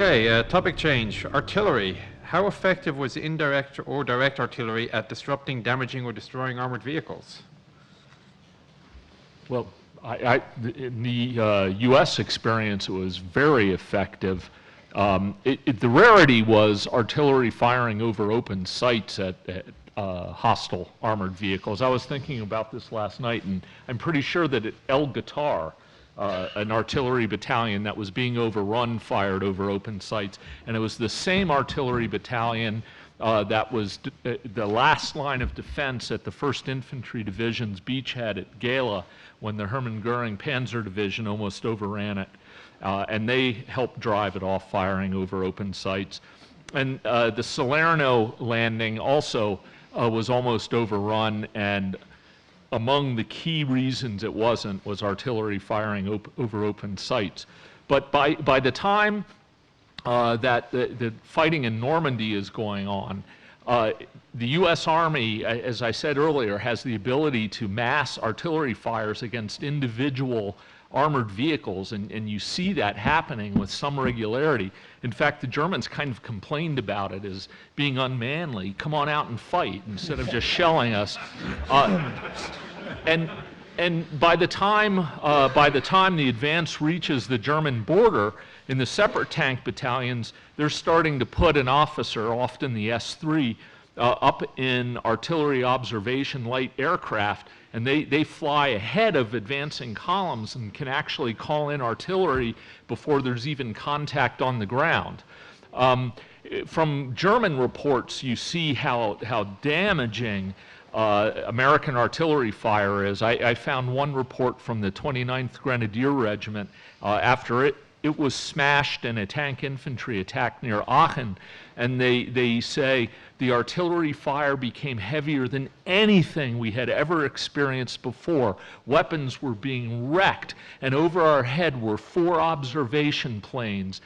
Okay, topic change. Artillery. How effective was indirect or direct artillery at disrupting, damaging, or destroying armored vehicles? Well, in the U.S. experience, it was very effective. The rarity was artillery firing over open sites at hostile armored vehicles. I was thinking about this last night, and I'm pretty sure that at El Qatar, an artillery battalion that was being overrun fired over open sites, and it was the same artillery battalion that was the last line of defense at the 1st Infantry Division's beachhead at Gala when the Hermann Goering Panzer Division almost overran it. And they helped drive it off firing over open sites. And the Salerno landing also was almost overrun, and among the key reasons it wasn't was artillery firing over open sites. But by the time that the fighting in Normandy is going on, the U.S. Army, as I said earlier, has the ability to mass artillery fires against individual armored vehicles, and you see that happening with some regularity. In fact, the Germans kind of complained about it as being unmanly. Come on out and fight instead of just shelling us. And by the time the advance reaches the German border, in the separate tank battalions, they're starting to put an officer, often the S3, up in artillery observation light aircraft, and they fly ahead of advancing columns and can actually call in artillery before there's even contact on the ground. From German reports, you see how damaging American artillery fire is. I found one report from the 29th Grenadier Regiment after it was smashed in a tank infantry attack near Aachen, and they say the artillery fire became heavier than anything we had ever experienced before. Weapons were being wrecked, and over our head were 4 observation planes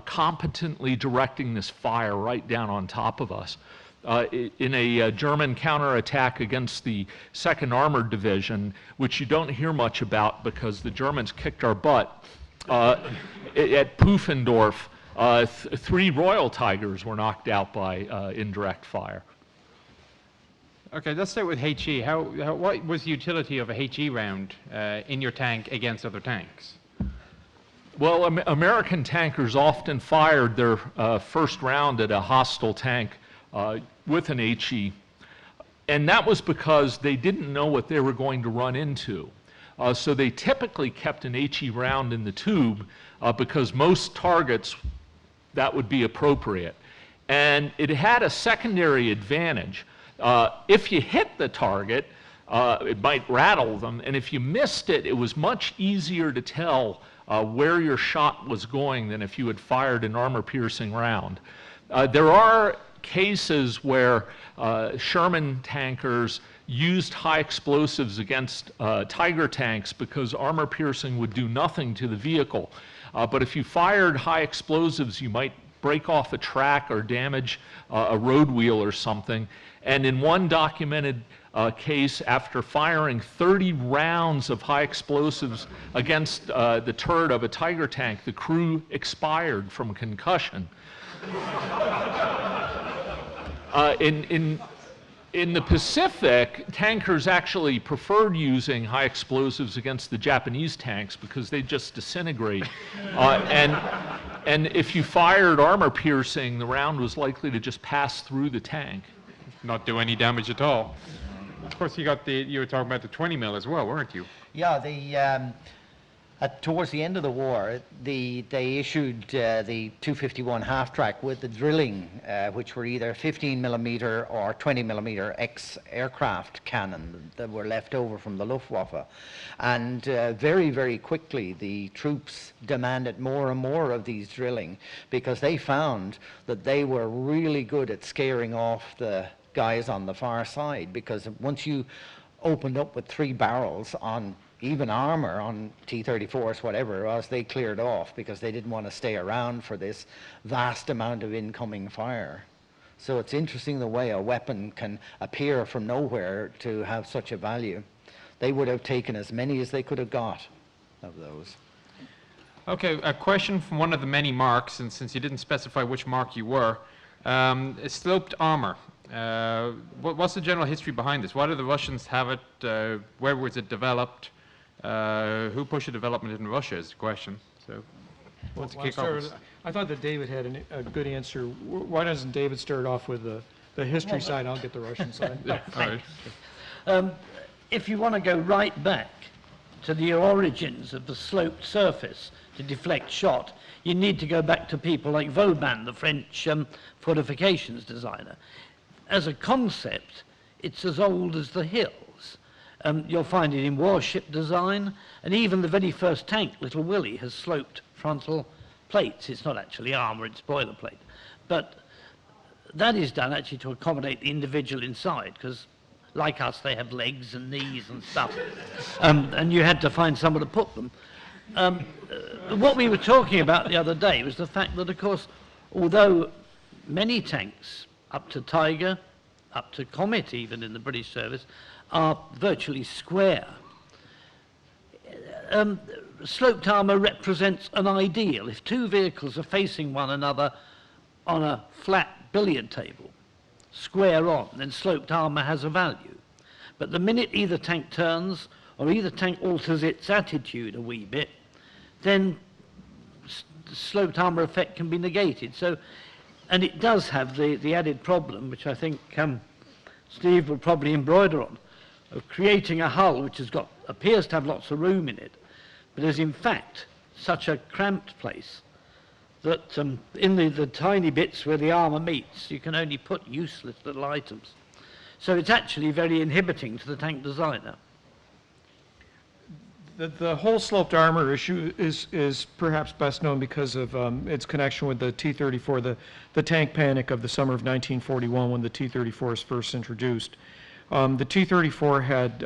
competently directing this fire right down on top of us. In a German counterattack against the 2nd Armored Division, which you don't hear much about because the Germans kicked our butt, at Pufendorf, 3 Royal Tigers were knocked out by indirect fire. Okay, let's start with HE. What was the utility of a HE round in your tank against other tanks? Well, American tankers often fired their first round at a hostile tank with an HE, and that was because they didn't know what they were going to run into. So they typically kept an HE round in the tube because most targets that would be appropriate. And it had a secondary advantage. If you hit the target, it might rattle them, and if you missed it, it was much easier to tell where your shot was going than if you had fired an armor-piercing round. There are cases where Sherman tankers used high explosives against Tiger tanks because armor piercing would do nothing to the vehicle. But if you fired high explosives, you might break off a track or damage a road wheel or something. And in one documented case, after firing 30 rounds of high explosives against the turret of a Tiger tank, the crew expired from concussion. In the Pacific, tankers actually preferred using high explosives against the Japanese tanks because they just disintegrate. And if you fired armor piercing, the round was likely to just pass through the tank. Not do any damage at all. Of course, you were talking about the 20 mil as well, weren't you? Yeah, towards the end of the war, they issued the 251 half-track with the drilling, which were either 15 millimeter or 20 millimeter ex-aircraft cannon that were left over from the Luftwaffe. And very, very quickly, the troops demanded more and more of these drilling because they found that they were really good at scaring off the guys on the far side, because once you opened up with 3 barrels on even armor on T-34s, whatever it was, they cleared off because they didn't want to stay around for this vast amount of incoming fire. So it's interesting the way a weapon can appear from nowhere to have such a value. They would have taken as many as they could have got of those. Okay, a question from one of the many marks, and since you didn't specify which mark you were, sloped armor. What's the general history behind this? Why did the Russians have it? Where was it developed? Who pushed the development in Russia is the question. So, let's kick off. I thought that David had a good answer. Why doesn't David start off with the history side? I'll get the Russian side. All right. If you want to go right back to the origins of the sloped surface to deflect shot, you need to go back to people like Vauban, the French fortifications designer. As a concept, it's as old as the hills. You'll find it in warship design, and even the very first tank, Little Willie, has sloped frontal plates. It's not actually armour, it's boilerplate. But that is done actually to accommodate the individual inside, because like us, they have legs and knees and stuff. And you had to find somewhere to put them. What we were talking about the other day was the fact that, of course, although many tanks, up to Tiger, up to Comet even in the British service, are virtually square, sloped armour represents an ideal. If two vehicles are facing one another on a flat billiard table, square on, then sloped armour has a value. But the minute either tank turns or either tank alters its attitude a wee bit, then the sloped armour effect can be negated. So, and it does have the added problem, which I think Steve will probably embroider on, of creating a hull which appears to have lots of room in it, but is in fact such a cramped place that in the tiny bits where the armour meets, you can only put useless little items. So it's actually very inhibiting to the tank designer. The whole sloped armor issue is perhaps best known because of its connection with the T-34, the tank panic of the summer of 1941 when the T-34 was first introduced. The T-34 had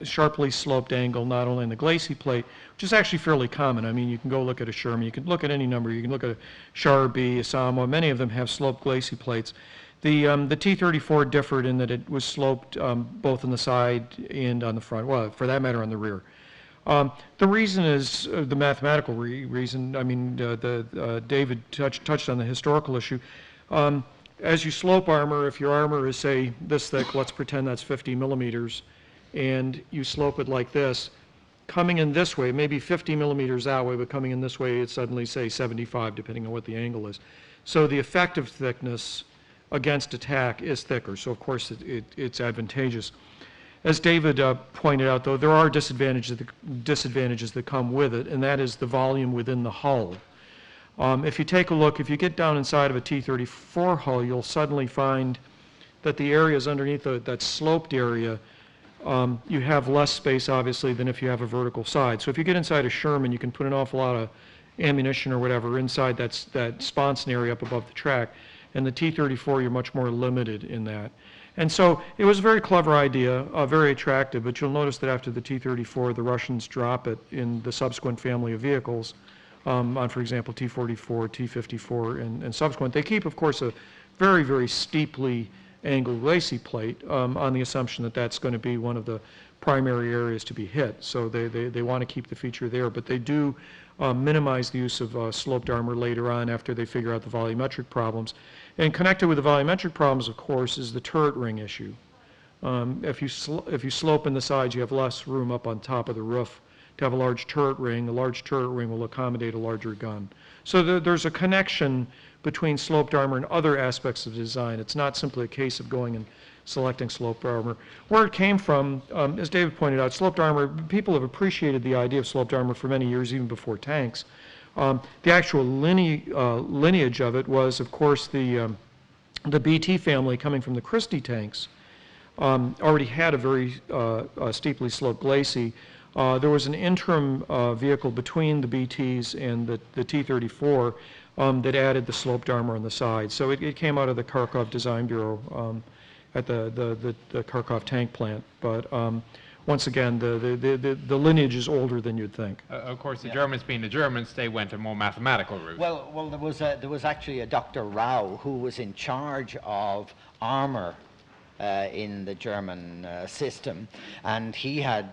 sharply sloped angle not only in the glacis plate, which is actually fairly common. I mean, you can go look at a Sherman, you can look at any number, you can look at a Sharby, a Samoa, many of them have sloped glacis plates. The T-34 differed in that it was sloped both on the side and on the front, well, for that matter on the rear. The reason is the mathematical reason. I mean, David touched on the historical issue. As you slope armor, if your armor is, say, this thick, let's pretend that's 50 millimeters, and you slope it like this, coming in this way, maybe 50 millimeters that way, but coming in this way, it's suddenly, say, 75, depending on what the angle is. So the effective thickness against attack is thicker, so of course it's advantageous. As David pointed out, though, there are disadvantages that come with it, and that is the volume within the hull. If you take a look, if you get down inside of a T-34 hull, you'll suddenly find that the areas underneath that sloped area, you have less space, obviously, than if you have a vertical side. So if you get inside a Sherman, you can put an awful lot of ammunition or whatever inside that sponson area up above the track. And the T-34, you're much more limited in that. And so it was a very clever idea, very attractive, but you'll notice that after the T-34, the Russians drop it in the subsequent family of vehicles on, for example, T-44, T-54, and subsequent. They keep, of course, a very, very steeply angled glacis plate on the assumption that that's going to be one of the primary areas to be hit. So they want to keep the feature there, but they do minimize the use of sloped armor later on after they figure out the volumetric problems. And connected with the volumetric problems, of course, is the turret ring issue. If you slope in the sides, you have less room up on top of the roof to have a large turret ring. The large turret ring will accommodate a larger gun. So there's a connection between sloped armor and other aspects of design. It's not simply a case of going and selecting sloped armor. Where it came from, as David pointed out, sloped armor, people have appreciated the idea of sloped armor for many years, even before tanks. The actual lineage of it was, of course, the BT family coming from the Christie tanks already had a very steeply sloped glacis. There was an interim vehicle between the BTs and the T-34 that added the sloped armor on the side. So it came out of the Kharkov Design Bureau at the Kharkov tank plant. But once again, the lineage is older than you'd think. Of course, the Germans being the Germans, they went a more mathematical route. Well, there was actually a Dr. Rao who was in charge of armor in the German system, and he had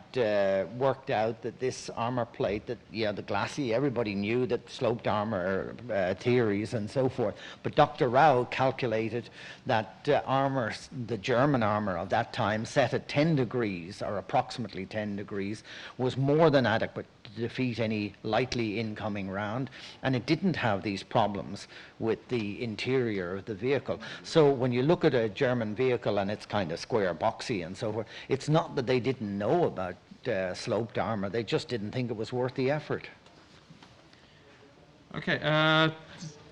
worked out that this armor plate, that the glacis, everybody knew that sloped armor theories and so forth, but Dr. Rao calculated that the German armor of that time, set at 10 degrees or approximately 10 degrees, was more than adequate to defeat any lightly incoming round, and it didn't have these problems with the interior of the vehicle. So when you look at a German vehicle and it's kind of square boxy and so forth, it's not that they didn't know about sloped armor, they just didn't think it was worth the effort. Okay,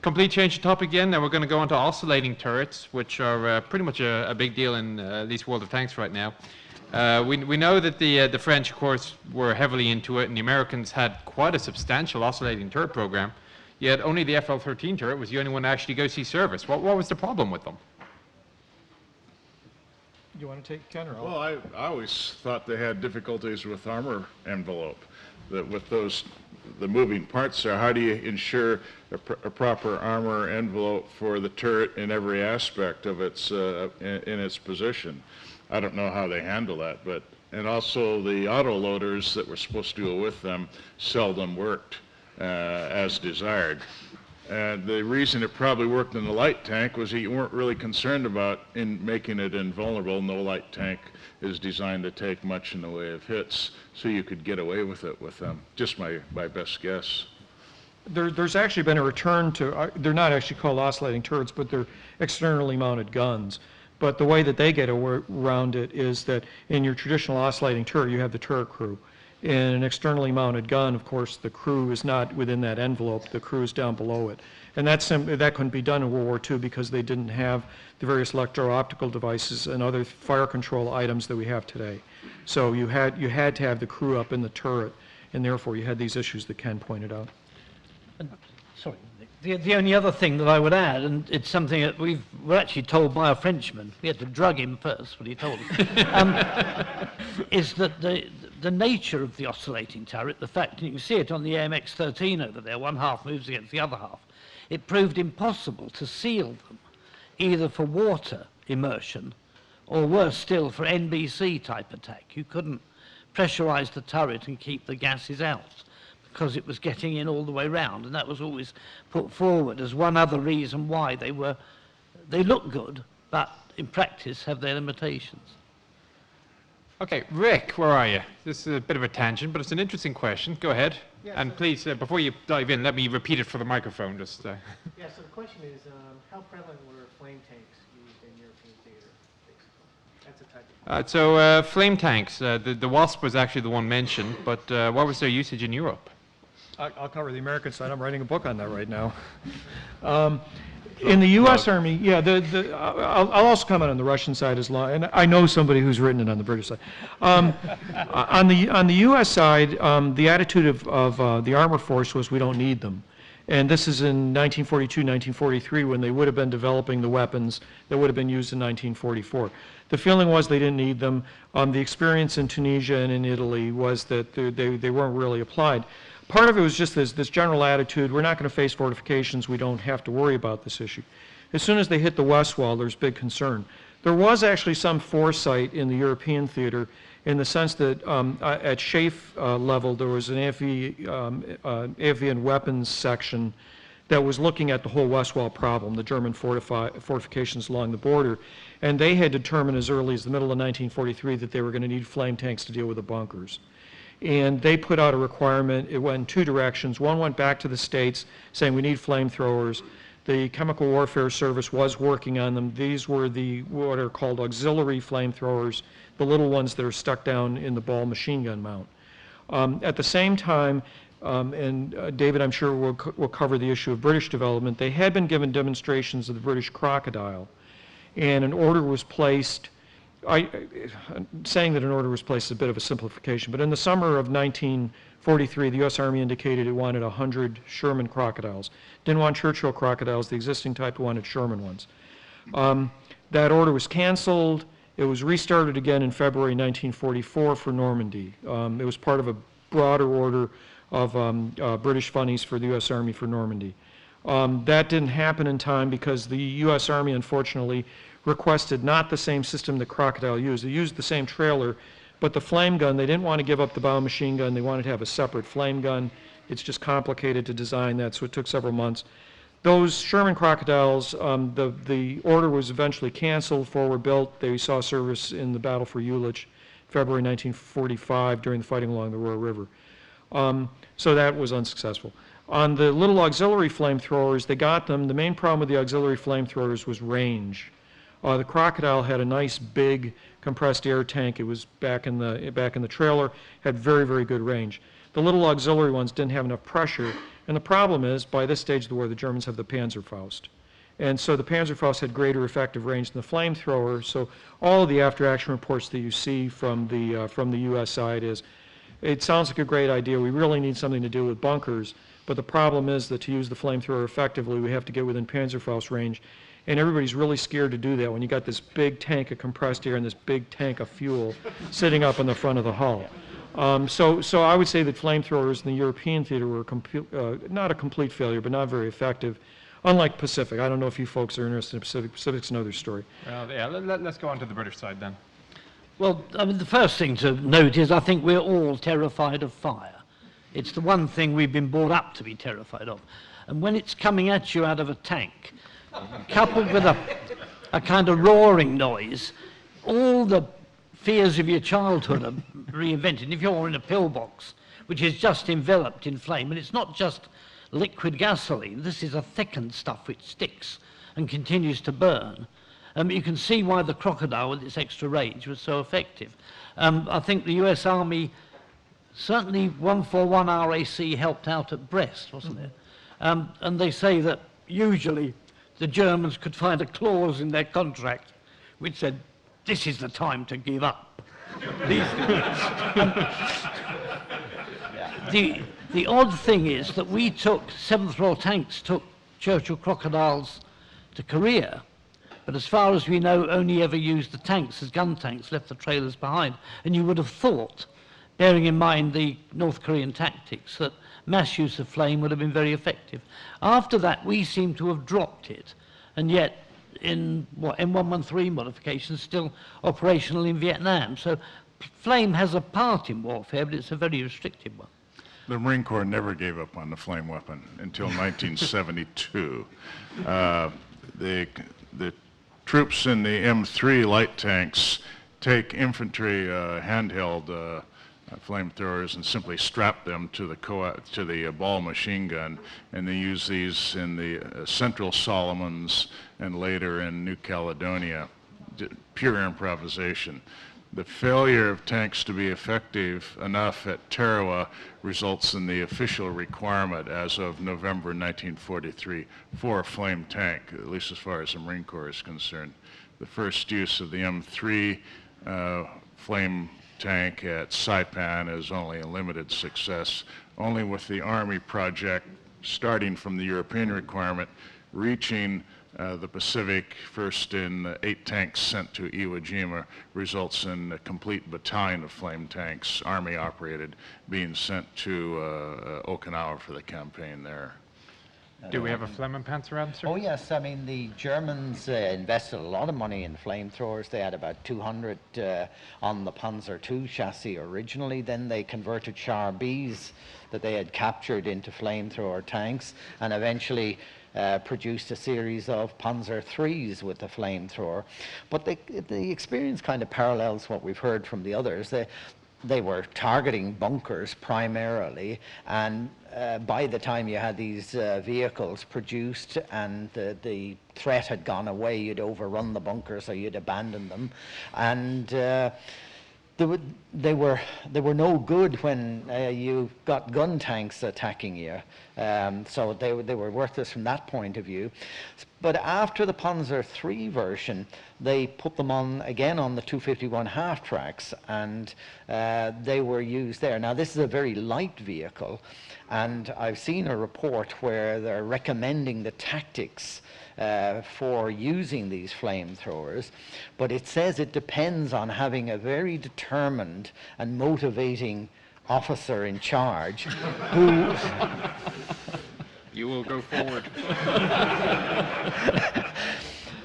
complete change of topic again. Now we're going to go on to oscillating turrets, which are pretty much a big deal in at least World of Tanks right now. We know that the French, of course, were heavily into it, and the Americans had quite a substantial oscillating turret program, yet only the FL-13 turret was the only one to actually go see service. What was the problem with them? You want to take Ken or Well, I always thought they had difficulties with armor envelope, that with the moving parts there, how do you ensure a proper armor envelope for the turret in every aspect of its in its position? I don't know how they handle that, and also the auto loaders that were supposed to go with them seldom worked as desired. And the reason it probably worked in the light tank was that you weren't really concerned about making it invulnerable. No light tank is designed to take much in the way of hits, so you could get away with it with them. Just my best guess. There's actually been a return to, they're not actually called oscillating turrets, but they're externally mounted guns. But the way that they get around it is that in your traditional oscillating turret, you have the turret crew. In an externally mounted gun, of course, the crew is not within that envelope. The crew is down below it. And that couldn't be done in World War II because they didn't have the various electro-optical devices and other fire control items that we have today. So you had to have the crew up in the turret, and therefore you had these issues that Ken pointed out. Sorry, the only other thing that I would add, and it's something that we're actually told by a Frenchman, we had to drug him first, what he told us, is that the nature of the oscillating turret, the fact, and you can see it on the AMX-13 over there, one half moves against the other half, it proved impossible to seal them, either for water immersion or worse still for NBC type attack. You couldn't pressurize the turret and keep the gases out, because it was getting in all the way round, and that was always put forward as one other reason why they look good, but in practice have their limitations. Okay, Rick, where are you? This is a bit of a tangent, but it's an interesting question. Go ahead. Yes, and please, before you dive in, let me repeat it for the microphone. Yeah, so the question is, how prevalent were flame tanks used in European theater, basically? That's a type of... So flame tanks, the Wasp was actually the one mentioned, but what was their usage in Europe? I'll cover the American side. I'm writing a book on that right now. In the U.S. Army, yeah, I'll also comment on the Russian side as long, and I know somebody who's written it on the British side. On the U.S. side, the attitude of the armor force was we don't need them. And this is in 1942, 1943, when they would have been developing the weapons that would have been used in 1944. The feeling was they didn't need them. The experience in Tunisia and in Italy was that they weren't really applied. Part of it was just this general attitude, we're not going to face fortifications, we don't have to worry about this issue. As soon as they hit the West Wall, there's big concern. There was actually some foresight in the European theater in the sense that at SHAFE level, there was an AFV and weapons section that was looking at the whole West Wall problem, the German fortifications along the border, and they had determined as early as the middle of 1943 that they were going to need flame tanks to deal with the bunkers. And they put out a requirement. It went in two directions. One went back to the States saying we need flamethrowers. The Chemical Warfare Service was working on them. These were what are called auxiliary flamethrowers, the little ones that are stuck down in the ball machine gun mount. At the same time, and David, I'm sure will cover the issue of British development, they had been given demonstrations of the British Crocodile, and an order was placed. Saying that an order was placed is a bit of a simplification, but in the summer of 1943, the U.S. Army indicated it wanted 100 Sherman Crocodiles. Didn't want Churchill Crocodiles, the existing type wanted Sherman ones. That order was canceled. It was restarted again in February 1944 for Normandy. It was part of a broader order of British funnies for the U.S. Army for Normandy. That didn't happen in time because the U.S. Army, unfortunately, requested not the same system that Crocodile used. They used the same trailer, but the flame gun, they didn't want to give up the bow machine gun. They wanted to have a separate flame gun. It's just complicated to design that, so it took several months. Those Sherman Crocodiles, the order was eventually canceled, forward built. They saw service in the Battle for Ulich, February 1945, during the fighting along the Royal River. So that was unsuccessful. On the little auxiliary flamethrowers, they got them. The main problem with the auxiliary flamethrowers was range. The Crocodile had a nice big compressed air tank. It was back in the trailer, had very, very good range. The little auxiliary ones didn't have enough pressure, and the problem is, by this stage of the war, the Germans have the Panzerfaust. And so the Panzerfaust had greater effective range than the flamethrower, so all of the after-action reports that you see from the U.S. side is, it sounds like a great idea, we really need something to do with bunkers, but the problem is that to use the flamethrower effectively, we have to get within Panzerfaust range, and everybody's really scared to do that when you got this big tank of compressed air and this big tank of fuel sitting up in the front of the hull. So I would say that flamethrowers in the European theater were not a complete failure, but not very effective, unlike Pacific. I don't know if you folks are interested in Pacific. Pacific's another story. Well, yeah, let's go on to the British side then. Well, I mean, the first thing to note is I think we're all terrified of fire. It's the one thing we've been brought up to be terrified of. And when it's coming at you out of a tank, coupled with a kind of roaring noise, all the fears of your childhood are reinvented. If you're in a pillbox, which is just enveloped in flame, and it's not just liquid gasoline, this is a thickened stuff which sticks and continues to burn. You can see why the Crocodile, with its extra range, was so effective. I think the US Army, certainly 141 RAC helped out at Brest, wasn't it? And they say that usually the Germans could find a clause in their contract which said, this is the time to give up. The odd thing is that we took, 7th Royal Tanks took Churchill Crocodiles to Korea, but as far as we know, only ever used the tanks as gun tanks, left the trailers behind. And you would have thought, bearing in mind the North Korean tactics, that mass use of flame would have been very effective. After that, we seem to have dropped it, and yet in M113 modifications still operational in Vietnam. So flame has a part in warfare, but it's a very restricted one. The Marine Corps never gave up on the flame weapon until 1972. The troops in the M3 light tanks take infantry handheld flamethrowers and simply strap them to the ball machine gun, and they use these in the Central Solomons and later in New Caledonia. Pure improvisation. The failure of tanks to be effective enough at Tarawa results in the official requirement as of November 1943 for a flame tank, at least as far as the Marine Corps is concerned. The first use of the M3 flame tank at Saipan is only a limited success, only with the Army project starting from the European requirement, reaching the Pacific, first in 8 tanks sent to Iwo Jima, results in a complete battalion of flame tanks, Army operated, being sent to Okinawa for the campaign there. Do we have a Flammenpanzer answer? Oh yes, I mean the Germans invested a lot of money in flamethrowers. They had about 200 on the Panzer II chassis originally. Then they converted Char Bs that they had captured into flamethrower tanks, and eventually produced a series of Panzer IIIs with the flamethrower. But the experience kind of parallels what we've heard from the others. They were targeting bunkers primarily, and by the time you had these vehicles produced and the threat had gone away, you'd overrun the bunkers or you'd abandon them, and they were no good when you got gun tanks attacking you. So they were worthless from that point of view. But after the Panzer III version, they put them on again on the 251 half-tracks, and they were used there. Now this is a very light vehicle, and I've seen a report where they're recommending the tactics for using these flamethrowers, but it says it depends on having a very determined and motivating officer in charge who You will go forward.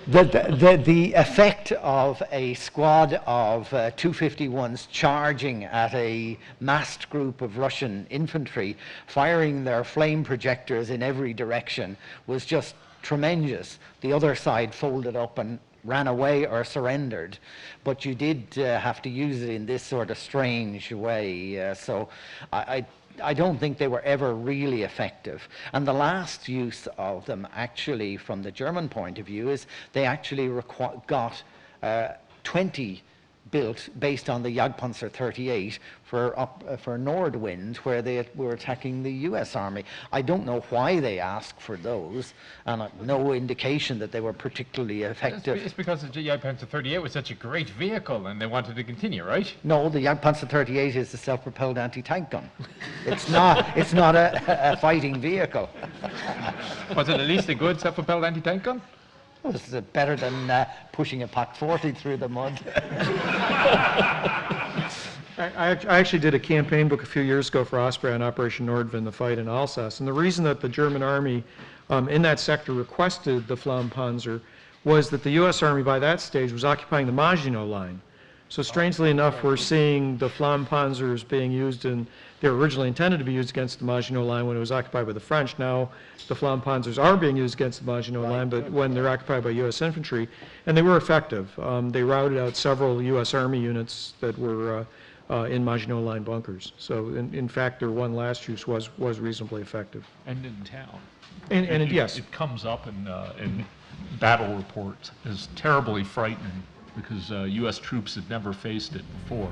The effect of a squad of 251s charging at a massed group of Russian infantry, firing their flame projectors in every direction, was just tremendous. The other side folded up and ran away or surrendered, but you did have to use it in this sort of strange way. So I don't think they were ever really effective. And the last use of them, actually, from the German point of view, is they actually got 20 built based on the Jagdpanzer 38 for Nordwind, where they were attacking the US Army. I don't know why they asked for those, and no indication that they were particularly effective. It's because the Jagdpanzer 38 was such a great vehicle and they wanted to continue, right? No, the Jagdpanzer 38 is a self-propelled anti-tank gun. It's not a fighting vehicle. Was it at least a good self-propelled anti-tank gun? It was better than pushing a Pak 40 through the mud. I actually did a campaign book a few years ago for Osprey on Operation Nordwind, the fight in Alsace. And the reason that the German army in that sector requested the Flampanzer was that the U.S. Army by that stage was occupying the Maginot Line. So strangely enough, we're seeing the Flampanzers being used in, they were originally intended to be used against the Maginot Line when it was occupied by the French. Now the Flampanzers are being used against the Maginot Line, but when they're occupied by U.S. infantry, and they were effective. They routed out several U.S. Army units that were in Maginot Line bunkers. So in fact, their one last use was reasonably effective. And in town. And yes. It comes up in battle reports as terribly frightening because U.S. troops had never faced it before.